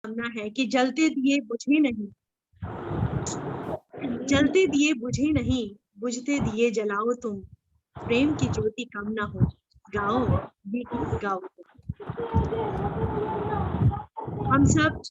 कामना है कि जलते दिए बुझे नहीं, जलते दिए बुझे नहीं, बुझते दिए जलाओ तुम, प्रेम की ज्योति कम ना हो, गाओ ये गीत गाओ तुम। हम सब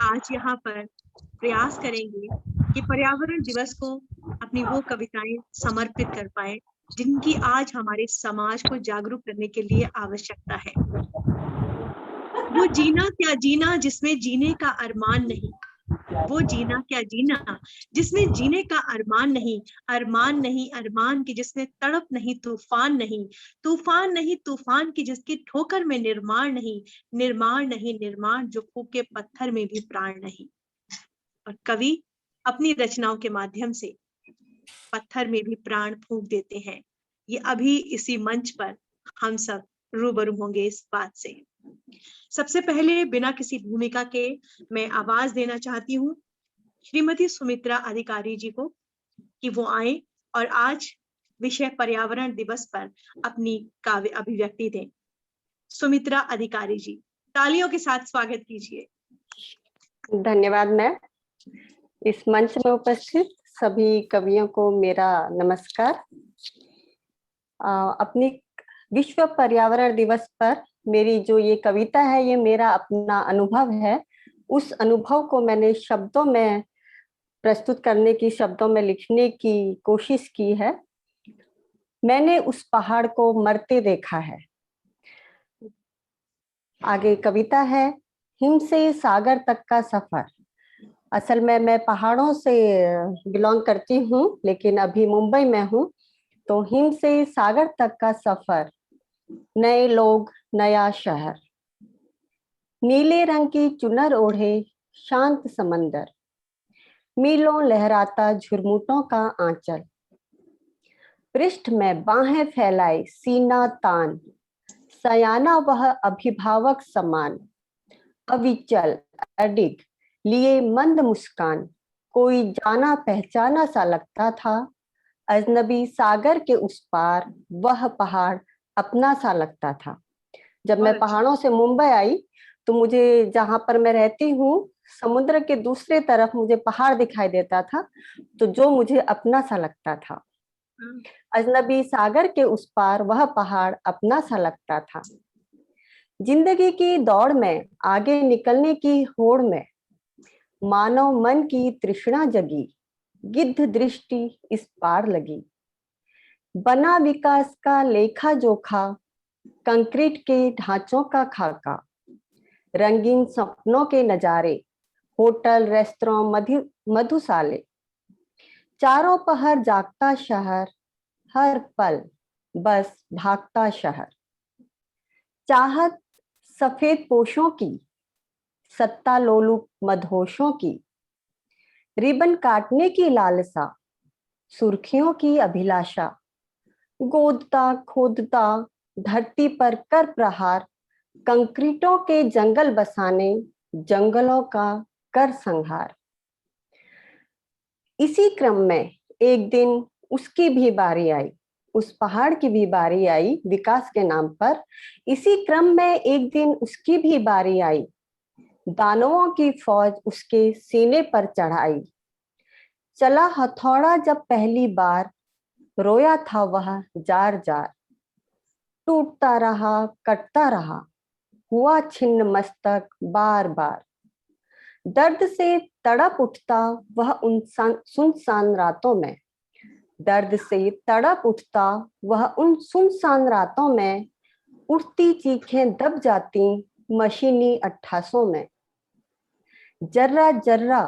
आज यहाँ पर प्रयास करेंगे कि पर्यावरण दिवस को अपनी वो कविताएं समर्पित कर पाए जिनकी आज हमारे समाज को जागरूक करने के लिए आवश्यकता है। वो जीना क्या जीना जिसमें जीने का अरमान नहीं, वो जीना क्या जीना जिसमें जीने का अरमान नहीं, अरमान नहीं अरमान की जिसमें तड़प नहीं, तूफान नहीं, तूफान नहीं तूफान की जिसकी ठोकर में निर्माण नहीं, निर्माण नहीं निर्माण जो फूके पत्थर में भी प्राण नहीं। और कवि अपनी रचनाओं के माध्यम से पत्थर में भी प्राण फूंक देते हैं। ये अभी इसी मंच पर हम सब रूबरू होंगे इस बात से। सबसे पहले बिना किसी भूमिका के मैं आवाज देना चाहती हूँ श्रीमती सुमित्रा अधिकारी जी को कि वो आए और आज विषय पर्यावरण दिवस पर अपनी काव्य अभिव्यक्ति दें। सुमित्रा अधिकारी जी, तालियों के साथ स्वागत कीजिए। धन्यवाद मैम। इस मंच में उपस्थित सभी कवियों को मेरा नमस्कार। अपनी विश्व पर्यावरण दिवस पर मेरी जो ये कविता है ये मेरा अपना अनुभव है। उस अनुभव को मैंने शब्दों में प्रस्तुत करने की, शब्दों में लिखने की कोशिश की है। मैंने उस पहाड़ को मरते देखा है। आगे कविता है, हिम से सागर तक का सफर। असल में मैं पहाड़ों से बिलोंग करती हूँ लेकिन अभी मुंबई में हूँ। तो हिम से सागर तक का सफर, नए लोग, नया शहर, नीले रंग की चुनर ओढ़े शांत समंदर, मीलों लहराता झुरमुटों का आंचल, पृष्ठ में बाहें फैलाए सीना तान, सयाना वह अभिभावक समान, अविचल अडिग लिए मंद मुस्कान, कोई जाना पहचाना सा लगता था, अजनबी सागर के उस पार वह पहाड़ अपना सा लगता था। जब मैं पहाड़ों से मुंबई आई तो मुझे, जहां पर मैं रहती हूँ, समुद्र के दूसरे तरफ मुझे पहाड़ दिखाई देता था, तो जो मुझे अपना सा लगता था। अजनबी सागर के उस पार वह पहाड़ अपना सा लगता था। जिंदगी की दौड़ में, आगे निकलने की होड़ में, मानव मन की तृष्णा जगी, गिद्ध दृष्टि इस पार लगी। बना विकास का लेखा जोखा, कंक्रीट के ढांचों का खाका, रंगीन सपनों के नजारे, होटल रेस्तरां मधुशाले, चारों पहर जागता शहर, हर पल बस भागता शहर। चाहत सफेद पोशों की, सत्ता लोलुप मदहोशों की, रिबन काटने की लालसा, सुर्खियों की अभिलाषा, गोदता खोदता धरती पर कर प्रहार, कंक्रीटों के जंगल बसाने, जंगलों का कर संहार। इसी क्रम में एक दिन उसकी भी बारी आई, उस पहाड़ की भी बारी आई विकास के नाम पर। इसी क्रम में एक दिन उसकी भी बारी आई, दानवों की फौज उसके सीने पर चढ़ाई। चला हथौड़ा जब पहली बार, रोया था वह जार जार, टूटता रहा कटता रहा, हुआ छिन्न मस्तक बार बार। दर्द से तड़प उठता वह उन सुनसान रातों में, दर्द से तड़प उठता वह उन सुनसान रातों में, उठती चीखें दब जाती मशीनी अट्ठासों में। जर्रा जर्रा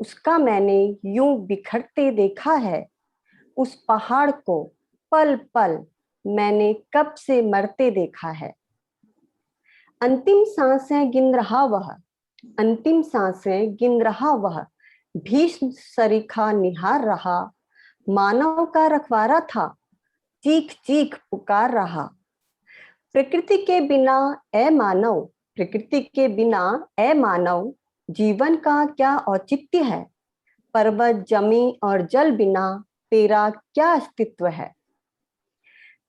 उसका मैंने यूं बिखरते देखा है, उस पहाड़ को पल पल मैंने कब से मरते देखा है। अंतिम सांसें गिन रहा वह, अंतिम सांसें गिन रहा वह, भीष्म सरीखा निहार रहा, मानव का रखवारा था, चीख चीख पुकार रहा। प्रकृति के बिना ए मानव, प्रकृति के बिना ए मानव, जीवन का क्या औचित्य है, पर्वत जमी और जल बिना तेरा क्या अस्तित्व है।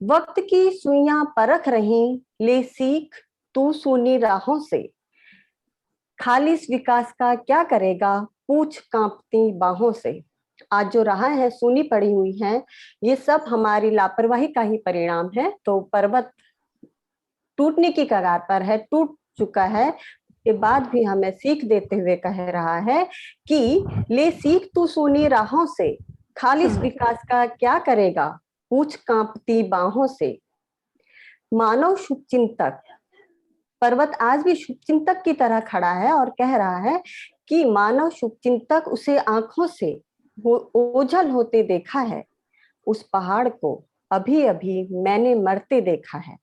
वक्त की सुइयां परख रही, ले सीख तू सूनी राहों से, खालिस विकास का क्या करेगा पूछ कांपती बाहों से। आज जो रहा है सुनी पड़ी हुई है, ये सब हमारी लापरवाही का ही परिणाम है। तो पर्वत टूटने की कगार पर है, टूट चुका है, के बाद भी हमें सीख देते हुए कह रहा है कि ले सीख तू सोनी राहों से, खालिस विकास का क्या करेगा पूछ कांपती बाहों से। मानव शुभचिंतक पर्वत आज भी शुभचिंतक की तरह खड़ा है और कह रहा है कि मानव शुभचिंतक उसे आंखों से ओझल होते देखा है। उस पहाड़ को अभी अभी मैंने मरते देखा है,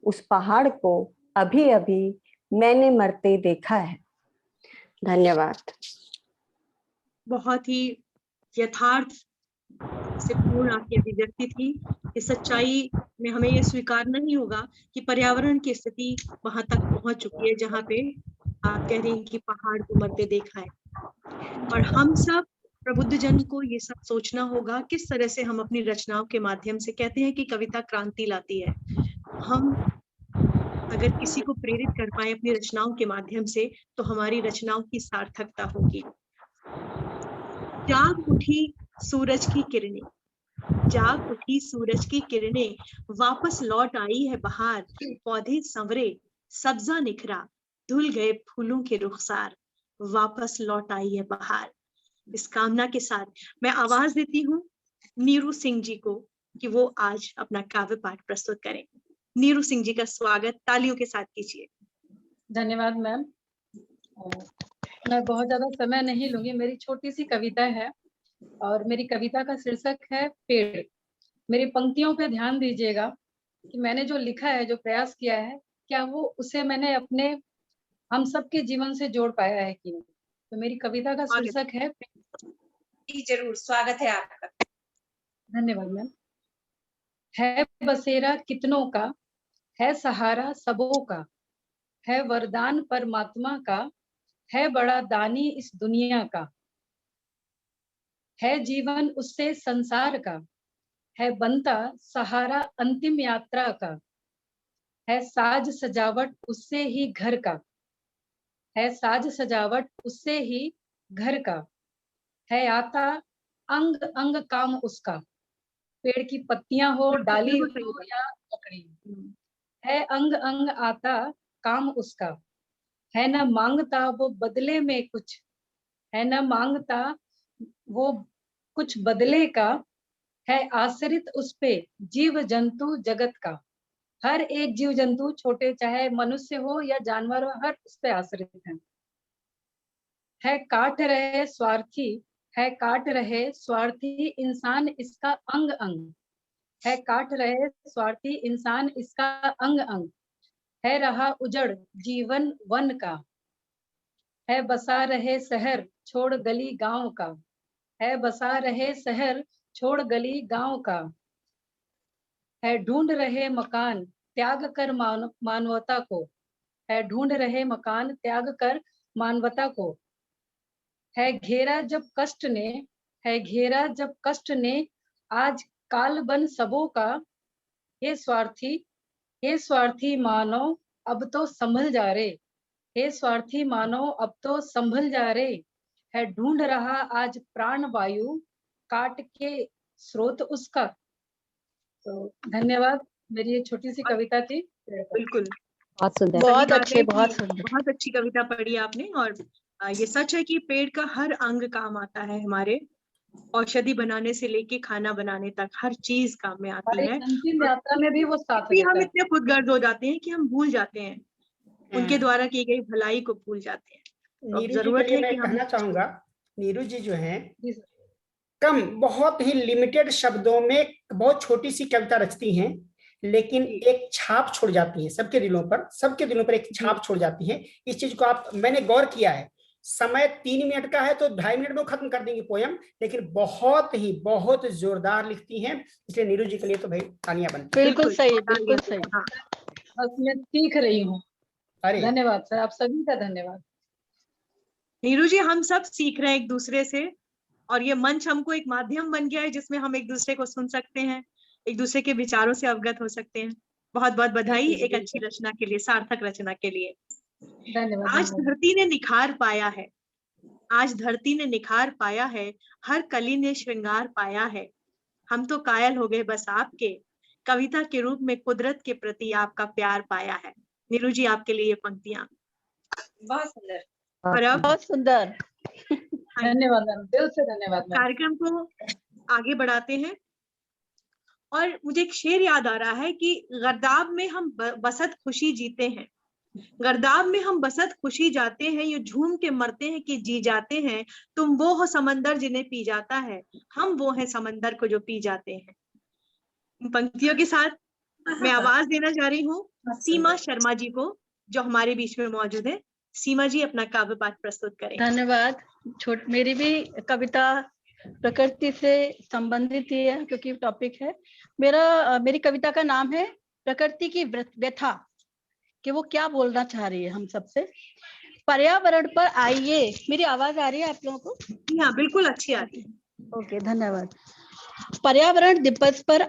उस पहाड़ को अभी अभी मैंने मरते देखा है। धन्यवाद। बहुत ही यथार्थ से पूर्ण आपकी अभिव्यक्ति थी। इस सच्चाई में हमें ये स्वीकारना ही होगा कि पर्यावरण की स्थिति वहां तक पहुंच चुकी है जहां पे आप कह रही हैं कि पहाड़ को मरते देखा है। और हम सब प्रबुद्ध जन को ये सब सोचना होगा किस तरह से हम अपनी रचनाओं के माध्यम से, कहते हैं कि कविता क्रांति लाती है, हम अगर किसी को प्रेरित कर पाए अपनी रचनाओं के माध्यम से तो हमारी रचनाओं की सार्थकता होगी। जाग उठी सूरज की किरणें, जाग उठी सूरज की किरणें, वापस लौट आई है बहार, पौधे संवरे सब्जा निखरा, धुल गए फूलों के रुखसार, वापस लौट आई है बहार। इस कामना के साथ मैं आवाज देती हूँ नीरू सिंह जी को कि वो आज अपना काव्य पाठ प्रस्तुत करें। नीरू सिंह जी का स्वागत तालियों के साथ कीजिए। धन्यवाद मैम। मैं बहुत ज्यादा समय नहीं लूंगी, मेरी छोटी सी कविता है और मेरी कविता का शीर्षक है पेड़। मेरी पंक्तियों पे ध्यान दीजिएगा कि मैंने जो लिखा है, जो प्रयास किया है, क्या वो उसे मैंने अपने हम सबके जीवन से जोड़ पाया है कि नहीं। तो मेरी कविता का शीर्षक है जी जरूर, स्वागत है आपका। धन्यवाद मैम। है बसेरा कितनों का, है सहारा सबों का, है वरदान परमात्मा का, है बड़ा दानी इस दुनिया का, है जीवन उससे संसार का, है बनता सहारा अंतिम यात्रा का, है साज सजावट उससे ही घर का, है साज सजावट उससे ही घर का, है आता अंग अंग काम उसका, पेड़ की पत्तियां हो, डाली हो या लकड़ी, है अंग अंग आता काम उसका, है न मांगता वो बदले में कुछ, है न मांगता वो कुछ बदले का, है आश्रित उस पे जीव जंतु जगत का। हर एक जीव जंतु, छोटे चाहे मनुष्य हो या जानवर हो, हर उस पे आश्रित है काट रहे स्वार्थी, है काट रहे स्वार्थी इंसान इसका अंग अंग, है काट रहे स्वार्थी इंसान इसका अंग अंग, है रहा उजड़ जीवन वन का, है बसा रहे शहर छोड़ गली गांव का, है बसा रहे शहर छोड़ गली गांव का, है ढूंढ रहे मकान त्याग कर मानवता को, है ढूंढ रहे मकान त्याग कर मानवता को, है घेरा जब कष्ट ने, है घेरा जब कष्ट ने आज काल बन सबों का, हे स्वार्थी मानव अब तो संभल जा रे, हे स्वार्थी मानव अब तो संभल जा रे, है ढूंढ रहा आज प्राण वायु काट के स्रोत उसका। तो धन्यवाद। मेरी ये छोटी सी कविता थी। बिल्कुल, बहुत सुंदर, बहुत अच्छे, बहुत सुंदर, बहुत अच्छी कविता पढ़ी आपने। और ये सच है कि पेड़ का हर अंग काम आता है, हमारे औषधि बनाने से लेके खाना बनाने तक हर चीज काम में आती है। अंतिम यात्रा में भी वो साथ भी हम इतने खुदगर्ज हो जाते हैं कि हम भूल जाते हैं, उनके द्वारा की गई भलाई को भूल जाते हैं। नीरू जी के लिए मैं कहना चाहूंगा, नीरू जी जो हैं कम, बहुत ही लिमिटेड शब्दों में बहुत छोटी सी कविता रचती हैं, लेकिन एक छाप छोड़ जाती है सबके दिलों पर, सबके दिलों पर एक छाप छोड़ जाती है। इस चीज को मैंने गौर किया है। समय 3 मिनट का है तो 2.5 मिनट में खत्म कर देंगे पोयम, लेकिन बहुत जोरदार लिखती हैं। इसलिए नीरू जी के लिए तो भाई तालियां बनती हैं। बिल्कुल सही, बिल्कुल सही। बस मैं सीख रही हूँ। धन्यवाद सर, आप सभी का धन्यवाद। नीरू जी, हम सब सीख रहे हैं एक दूसरे से, और ये मंच हमको एक माध्यम बन गया है जिसमें हम एक दूसरे को सुन सकते हैं, एक दूसरे के विचारों से अवगत हो सकते हैं। बहुत बहुत बधाई एक अच्छी रचना के लिए, सार्थक रचना के लिए। धन्यवाद। आज धरती ने निखार पाया है, आज धरती ने निखार पाया है, हर कली ने श्रृंगार पाया है। हम तो कायल हो गए बस आपके, कविता के रूप में कुदरत के प्रति आपका प्यार पाया है। नीरू जी, आपके लिए ये पंक्तियां। बहुत सुंदर। और अब बहुत सुंदर। धन्यवाद मैम, दिल से धन्यवाद मैम। कार्यक्रम को आगे बढ़ाते हैं और मुझे एक शेर याद आ रहा है कि गर्दाब में हम बसत खुशी जीते हैं, गर्दाब में हम बसत खुशी जाते हैं, ये झूम के मरते हैं कि जी जाते हैं। तुम वो हो समंदर जिन्हें पी जाता है, हम वो हैं समंदर को जो पी जाते हैं। इन पंक्तियों के साथ मैं आवाज देना चाह रही हूँ सीमा शर्मा जी को, जो हमारे बीच में मौजूद है। सीमा जी अपना काव्य पाठ प्रस्तुत करें। धन्यवाद। मेरी भी कविता प्रकृति से संबंधित ही है, क्योंकि टॉपिक है मेरी कविता का नाम है प्रकृति की व्यथा, कि वो क्या बोलना चाह रही है हम सबसे। पर्यावरण पर आइए। मेरी आवाज आ रही है आप लोगों को? हाँ, बिल्कुल अच्छी आ रही है। ओके, धन्यवाद। पर्यावरण दिवस पर